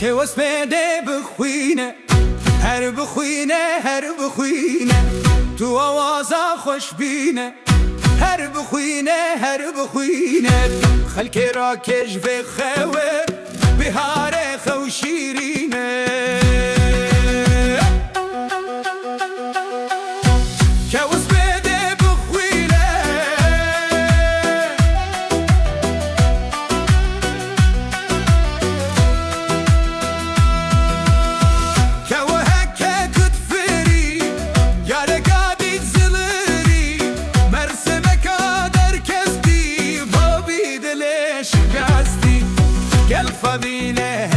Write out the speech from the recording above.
که واسمده بخوینه هر بخوینه هر بخوینه تو آوازا خوش بینه هر بخوینه هر بخوینه خلک را کش بخوه بهار خو شیرینه که واسمده بخوینه که وهکه کتفری یاره قابید زلری مرسمه کادر کستی بابی دلش گستی گل فبینه